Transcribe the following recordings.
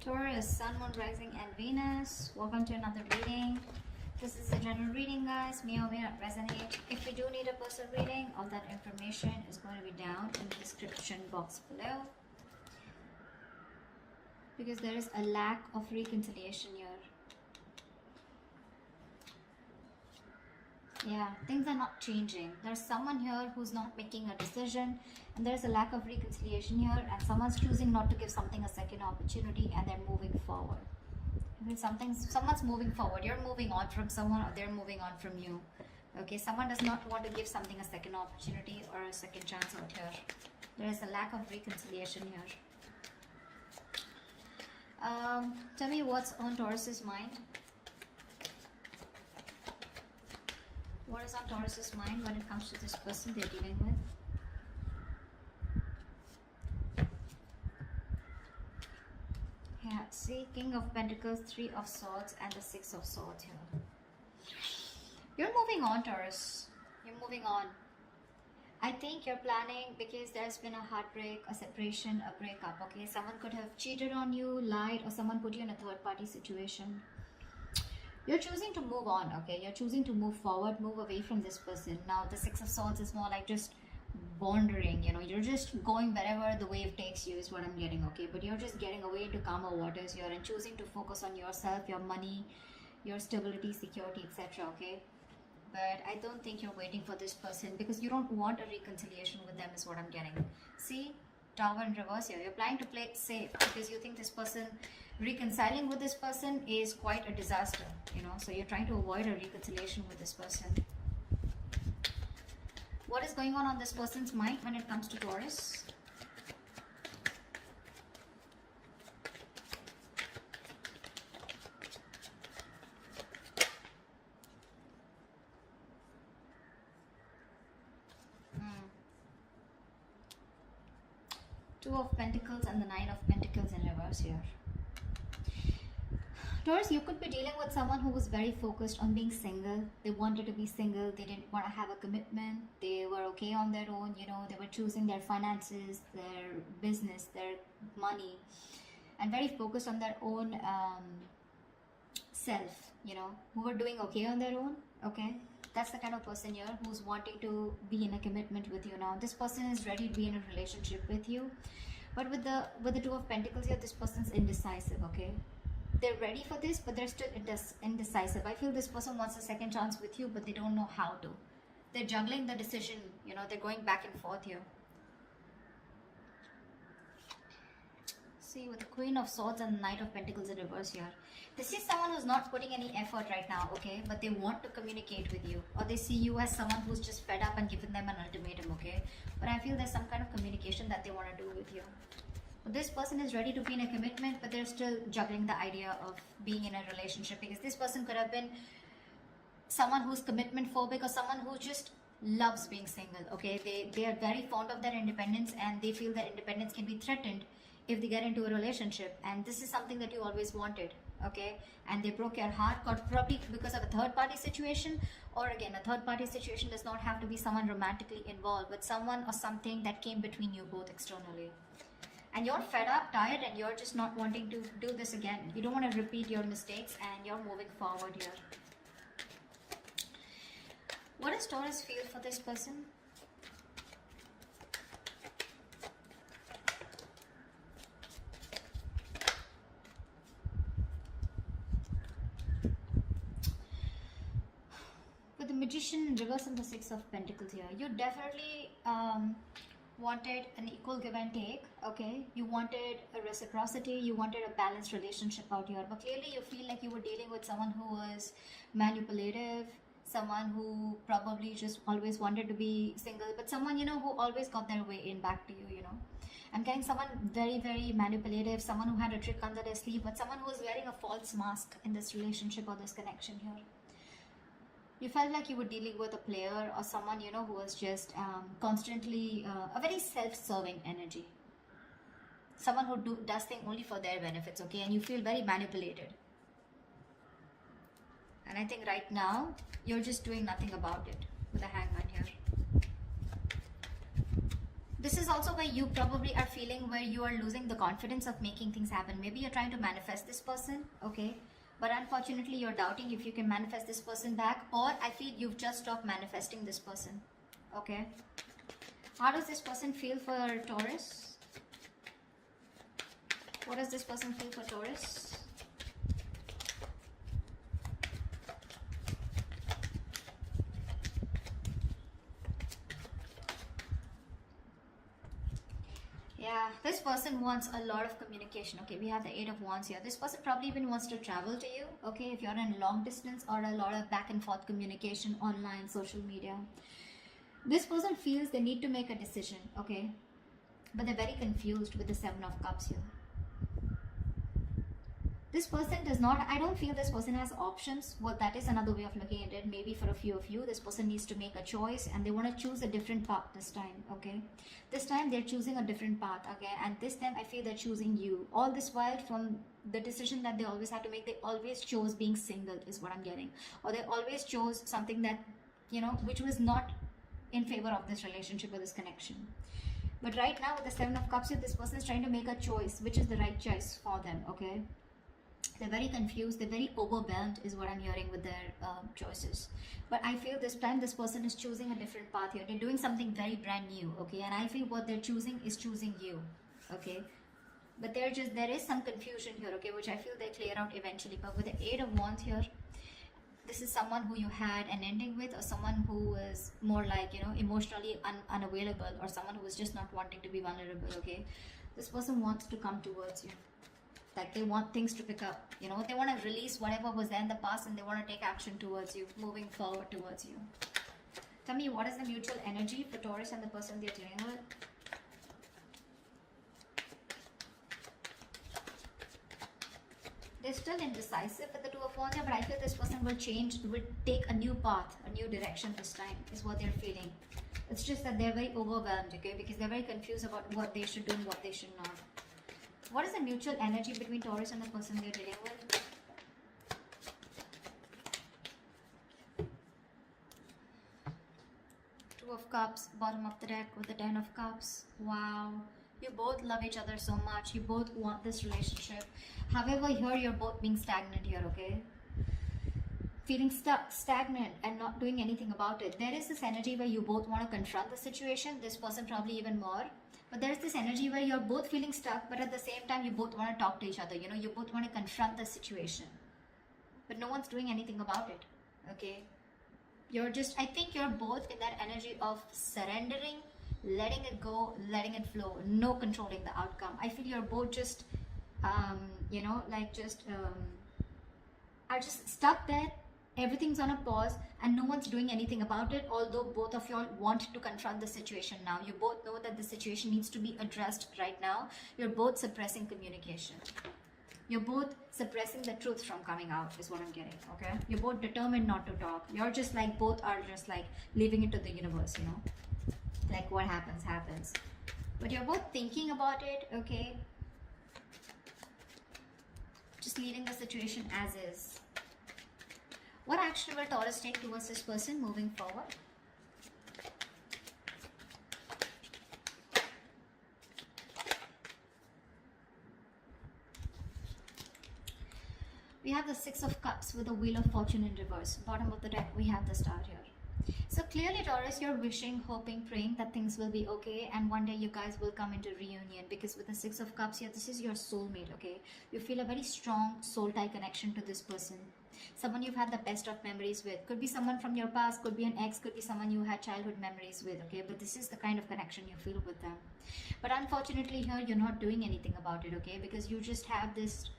Taurus, Sun, Moon, Rising, and Venus. Welcome to another reading. This is a general reading, guys. May or may not resonate. If you do need a personal reading, all that information is going to be down in the description box below. Because there is a lack of reconciliation here. Yeah, things are not changing. There's someone here who's not making a decision, and there's a lack of reconciliation here, and someone's choosing not to give something a second opportunity, and they're moving forward. Someone's moving forward. You're moving on from someone, or they're moving on from you. Okay, someone does not want to give something a second opportunity or a second chance out here. There is a lack of reconciliation here. Tell me what's on Taurus's mind. What is on Taurus's mind when it comes to this person they're dealing with? Yeah, see, King of Pentacles, Three of Swords, and the Six of Swords here. You're moving on, Taurus. You're moving on. I think you're planning, because there's been a heartbreak, a separation, a breakup, okay? Someone could have cheated on you, lied, or someone put you in a third-party situation. You're choosing to move on, okay? You're choosing to move forward, move away from this person. Now, the Six of Swords is more like just wandering, you know? You're just going wherever the wave takes you is what I'm getting, okay? But you're just getting away into calmer waters here and choosing to focus on yourself, your money, your stability, security, etc., okay? But I don't think you're waiting for this person because you don't want a reconciliation with them is what I'm getting. See? Tower in reverse here. You're planning to play it safe because you think this person, reconciling with this person is quite a disaster, you know, so you're trying to avoid a reconciliation with this person. What is going on this person's mind when it comes to Taurus? Two of Pentacles and the Nine of Pentacles in reverse here. Taurus, you could be dealing with someone who was very focused on being single. They wanted to be single. They didn't want to have a commitment. They were okay on their own. You know, they were choosing their finances, their business, their money, and very focused on their own self, you know, who were doing okay on their own, okay? That's the kind of person here who's wanting to be in a commitment with you now. This person is ready to be in a relationship with you. But with the Two of Pentacles here, this person's indecisive, okay? They're ready for this, but they're still indecisive. I feel this person wants a second chance with you, but they don't know how to. They're juggling the decision, you know, they're going back and forth here. See, with the Queen of Swords and the Knight of Pentacles in reverse here. This is someone who's not putting any effort right now, okay? But they want to communicate with you. Or they see you as someone who's just fed up and given them an ultimatum, okay? But I feel there's some kind of communication that they want to do with you. This person is ready to be in a commitment, but they're still juggling the idea of being in a relationship, because this person could have been someone who's commitment phobic or someone who just loves being single, okay? They are very fond of their independence, and they feel that independence can be threatened if they get into a relationship, and this is something that you always wanted, okay? And they broke your heart, probably because of a third-party situation, or again, a third-party situation does not have to be someone romantically involved, but someone or something that came between you both externally. And you're fed up, tired, and you're just not wanting to do this again. You don't want to repeat your mistakes, and you're moving forward here. What does Taurus feel for this person? With the Magician in reverse and the Six of Pentacles here, you definitely wanted an equal give and take, okay? You wanted a reciprocity, you wanted a balanced relationship out here, but clearly you feel like you were dealing with someone who was manipulative, someone who probably just always wanted to be single, but someone, you know, who always got their way in back to you, you know? I'm getting someone very, very manipulative, someone who had a trick under their sleeve, but someone who was wearing a false mask in this relationship or this connection here. You felt like you were dealing with a player or someone, you know, who was just constantly a very self-serving energy. Someone who does things only for their benefits, okay? And you feel very manipulated. And I think right now, you're just doing nothing about it with the Hangman here. This is also where you probably are feeling where you are losing the confidence of making things happen. Maybe you're trying to manifest this person, okay? But unfortunately, you're doubting if you can manifest this person back, or I feel you've just stopped manifesting this person, okay? How does this person feel for Taurus? What does this person feel for Taurus? Yeah, this person wants a lot of communication. Okay, we have the 8 of Wands here. This person probably even wants to travel to you. Okay, if you're in long distance, or a lot of back and forth communication online, social media. This person feels they need to make a decision. Okay, but they're very confused with the 7 of Cups here. This person does not, I don't feel this person has options. Well, that is another way of looking at it. Maybe for a few of you, this person needs to make a choice and they want to choose a different path this time, okay? This time they're choosing a different path, okay? And this time I feel they're choosing you. All this while, from the decision that they always had to make, they always chose being single is what I'm getting. Or they always chose something that, you know, which was not in favor of this relationship or this connection. But right now with the 7 of Cups here, this person is trying to make a choice, which is the right choice for them, okay? They're very confused, they're very overwhelmed is what I'm hearing with their choices. But I feel this time this person is choosing a different path here. They're doing something very brand new, okay? And I feel what they're choosing is choosing you, okay? But there is some confusion here, okay? Which I feel they clear out eventually. But with the 8 of Wands here, this is someone who you had an ending with, or someone who is more like, you know, emotionally unavailable, or someone who is just not wanting to be vulnerable, okay? This person wants to come towards you. Like they want things to pick up, you know, they want to release whatever was there in the past and they want to take action towards you, moving forward towards you. Tell me, what is the mutual energy for Taurus and the person they're dealing with? They're still indecisive with the 2 of Wands here, but I feel this person will change, will take a new path, a new direction this time, is what they're feeling. It's just that they're very overwhelmed, okay, because they're very confused about what they should do and what they should not. What is the mutual energy between Taurus and the person they're dealing with? Two of Cups, bottom of the deck with the 10 of Cups. Wow. You both love each other so much. You both want this relationship. However, here you're both being stagnant here, okay? Feeling stuck, stagnant, and not doing anything about it. There is this energy where you both want to confront the situation. This person probably even more. But there's this energy where you're both feeling stuck, but at the same time, you both want to talk to each other. You know, you both want to confront the situation. But no one's doing anything about it, okay? You're just, I think you're both in that energy of surrendering, letting it go, letting it flow, no controlling the outcome. I feel you're both just, you know, like just, are just stuck there. Everything's on a pause and no one's doing anything about it, although both of y'all want to confront the situation now. You both know that the situation needs to be addressed right now. You're both suppressing communication. You're both suppressing the truth from coming out is what I'm getting, okay? You're both determined not to talk. You're just like, both are just like leaving it to the universe, you know? Like what happens, happens. But you're both thinking about it, okay? Just leaving the situation as is. What action will Taurus take towards this person moving forward? We have the 6 of Cups with the Wheel of Fortune in reverse. Bottom of the deck, we have the Star here. So clearly, Taurus, you're wishing, hoping, praying that things will be okay, and one day you guys will come into reunion, because with the 6 of Cups here, this is your soulmate, okay? You feel a very strong soul tie connection to this person. Someone you've had the best of memories with. Could be someone from your past, could be an ex, could be someone you had childhood memories with, okay? But this is the kind of connection you feel with them. But unfortunately here, you're not doing anything about it, okay? Because you just have this,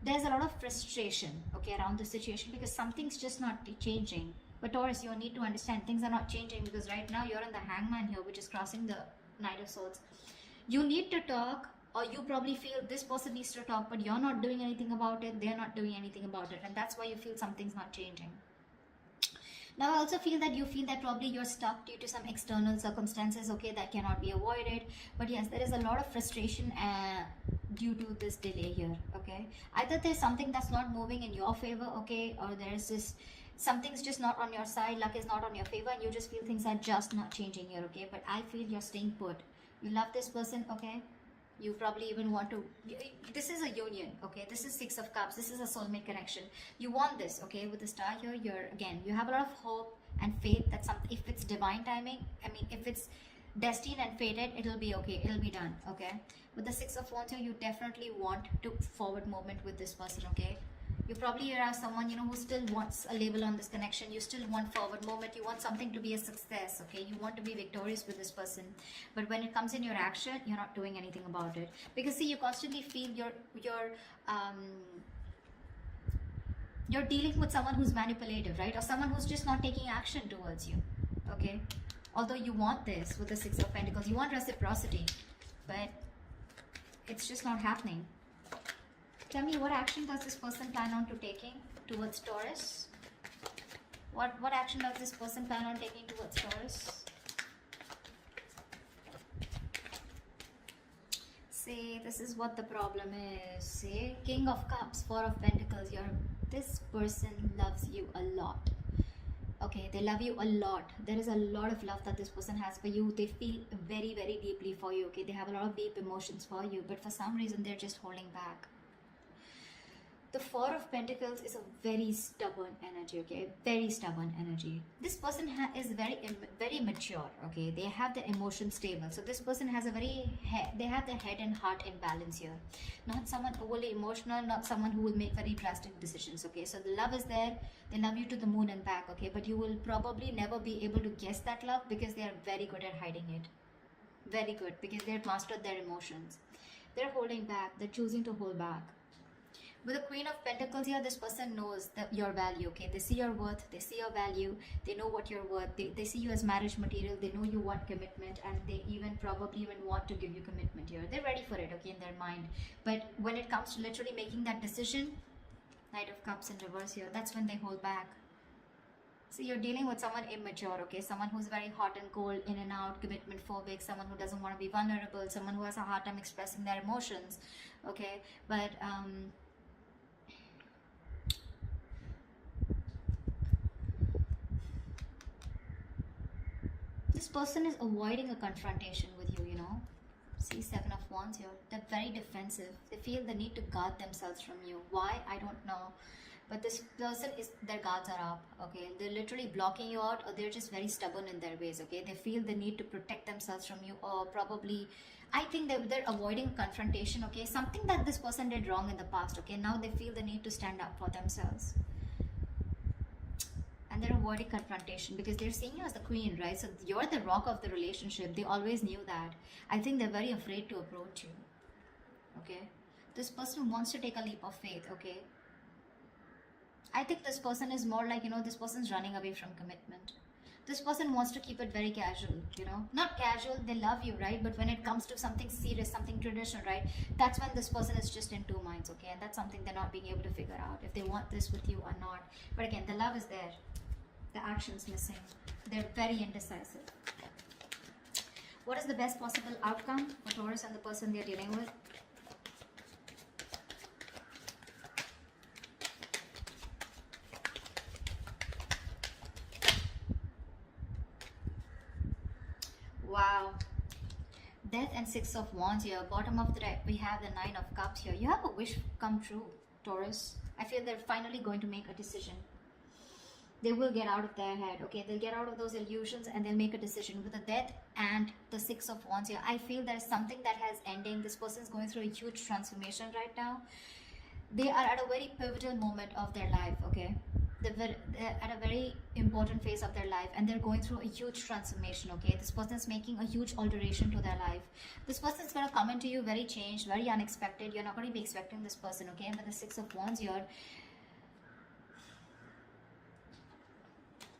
there's a lot of frustration, okay, around the situation, because something's just not changing. But Taurus, you need to understand things are not changing, because right now you're in the Hangman here, which is crossing the Knight of Swords. You need to talk, or you probably feel this person needs to talk, but you're not doing anything about it, they're not doing anything about it, and that's why you feel something's not changing. Now I also feel that probably you're stuck due to some external circumstances, okay, that cannot be avoided. But yes, there is a lot of frustration due to this delay here, okay? Either there's something that's not moving in your favor, okay, or there's this, something's just not on your side, luck is not on your favor, and you just feel things are just not changing here, okay? But I feel you're staying put. You love this person, okay? You probably even want to, this is a union, okay? This is Six of Cups. This is a soulmate connection. You want this, okay? With the star here, you have a lot of hope and faith that something, if it's divine timing, I mean, if it's destined and fated, it'll be okay. It'll be done, okay? With the Six of Wands here, you definitely want to forward movement with this person, okay? You probably are someone, who still wants a label on this connection. You still want forward movement. You want something to be a success, okay? You want to be victorious with this person. But when it comes in your action, you're not doing anything about it. Because see, you constantly feel you're dealing with someone who's manipulative, right? Or someone who's just not taking action towards you, okay? Although you want this with the Six of Pentacles, you want reciprocity, but it's just not happening. Tell me, what action does this person plan on to taking towards Taurus? What action does this person plan on taking towards Taurus? See, this is what the problem is. See, King of Cups, Four of Pentacles. This person loves you a lot. Okay, they love you a lot. There is a lot of love that this person has for you. They feel very, very deeply for you. Okay, they have a lot of deep emotions for you, but for some reason they're just holding back. The Four of Pentacles is a very stubborn energy, okay? Very stubborn energy. This person is very mature, okay? They have the emotion stable. So this person has they have the head and heart in balance here. Not someone overly emotional, not someone who will make very drastic decisions, okay? So the love is there. They love you to the moon and back, okay? But you will probably never be able to guess that love because they are very good at hiding it. Very good, because they've mastered their emotions. They're holding back. They're choosing to hold back. With the Queen of Pentacles here, this person knows your value, okay? They see your worth, they see your value, they know what you're worth, they see you as marriage material, they know you want commitment, and they probably even want to give you commitment here. They're ready for it, okay, in their mind. But when it comes to literally making that decision, Knight of Cups in reverse here, that's when they hold back. See, you're dealing with someone immature, okay? Someone who's very hot and cold, in and out, commitment phobic, someone who doesn't want to be vulnerable, someone who has a hard time expressing their emotions, okay? But, this person is avoiding a confrontation with you, See, Seven of Wands here. They're very defensive. They feel the need to guard themselves from you. Why? I don't know. But this person their guards are up, okay? They're literally blocking you out, or they're just very stubborn in their ways, okay? They feel the need to protect themselves from you, or probably, I think they're avoiding confrontation, okay? Something that this person did wrong in the past, okay? Now they feel the need to stand up for themselves. And they're avoiding confrontation because they're seeing you as the queen, right? So you're the rock of the relationship. They always knew that. I think they're very afraid to approach you, okay? This person wants to take a leap of faith, okay? I think this person is more like, this person's running away from commitment. This person wants to keep it very casual, Not casual, they love you, right? But when it comes to something serious, something traditional, right? That's when this person is just in two minds, okay? And that's something they're not being able to figure out, if they want this with you or not. But again, the love is there. The action's missing. They're very indecisive. What is the best possible outcome for Taurus and the person they're dealing with? Wow. Death and Six of Wands here. Bottom of the deck, we have the Nine of Cups here. You have a wish come true, Taurus. I feel they're finally going to make a decision. They will get out of their head, okay? They'll get out of those illusions and they'll make a decision. With the Death and the Six of Wands here, I feel there's something that has ending. This person is going through a huge transformation right now. They are at a very pivotal moment of their life, okay? They're at a very important phase of their life, and they're going through a huge transformation, okay? This person is making a huge alteration to their life. This person is going to come into you very changed, very unexpected. You're not going to be expecting this person, okay? And with the Six of Wands here,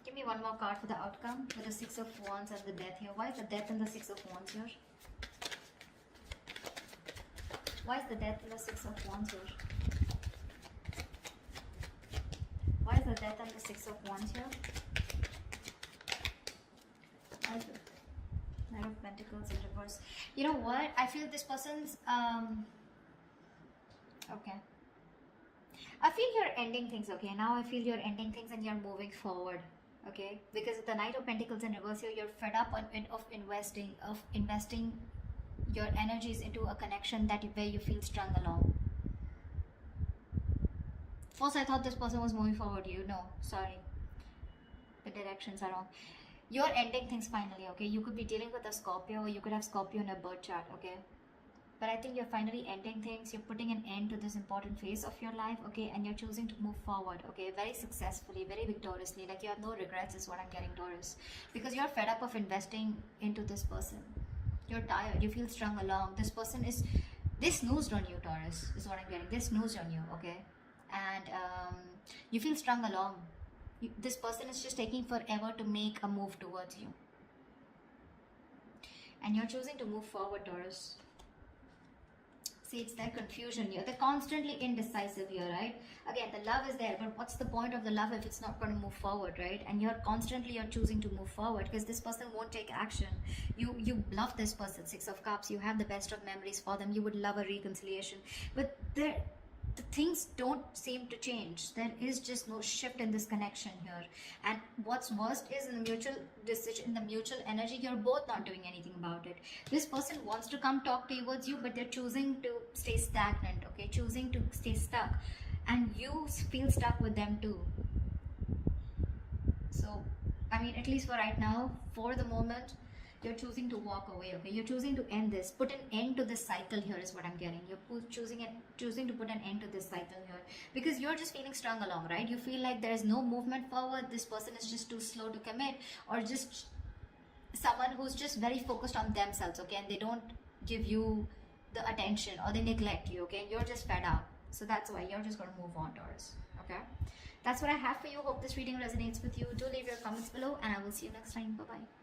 give me one more card for the outcome with the Six of Wands and the Death here. Why is the Death and the Six of Wands here? Why is the Death and the Six of Wands here? Why is the Death and the Six of Wands here? Why is the Knight of Pentacles in reverse? You know what? I feel this person's okay. I feel you're ending things, okay? Now I feel you're ending things and you're moving forward. Okay, because the Knight of Pentacles in reverse here, you're fed up of investing your energy is into a connection that where you feel strung along. First, I thought this person was moving forward. You know, sorry, the directions are wrong. You're ending things finally, okay? You could be dealing with a Scorpio, or you could have Scorpio in a birth chart, okay? But I think you're finally ending things. You're putting an end to this important phase of your life, okay? And you're choosing to move forward, okay? Very successfully, very victoriously. Like you have no regrets is what I'm getting, Taurus. Because you're fed up of investing into this person. You're tired. You feel strung along. This person is... They snoozed on you, Taurus, is what I'm getting. They snoozed on you, okay? And you feel strung along. This person is just taking forever to make a move towards you. And you're choosing to move forward, Taurus. See, it's that confusion here. They're constantly indecisive here, right? Again, the love is there, but what's the point of the love if it's not going to move forward, right? And you're choosing to move forward because this person won't take action. You love this person, Six of Cups. You have the best of memories for them. You would love a reconciliation. But the things don't seem to change. There is just no shift in this connection here. And what's worst is in the mutual decision, in the mutual energy, you're both not doing anything about it. This person wants to come talk towards you, but they're choosing to stay stagnant, okay? Choosing to stay stuck. And you feel stuck with them too. So, I mean, at least for right now, for the moment, you're choosing to walk away, okay? You're choosing to end this. Put an end to this cycle here is what I'm getting. You're choosing to put an end to this cycle here. Because you're just feeling strung along, right? You feel like there's no movement forward. This person is just too slow to commit. Or just someone who's just very focused on themselves, okay? And they don't give you the attention or they neglect you, okay? You're just fed up. So that's why you're just going to move on, Taurus, okay? That's what I have for you. Hope this reading resonates with you. Do leave your comments below and I will see you next time. Bye-bye.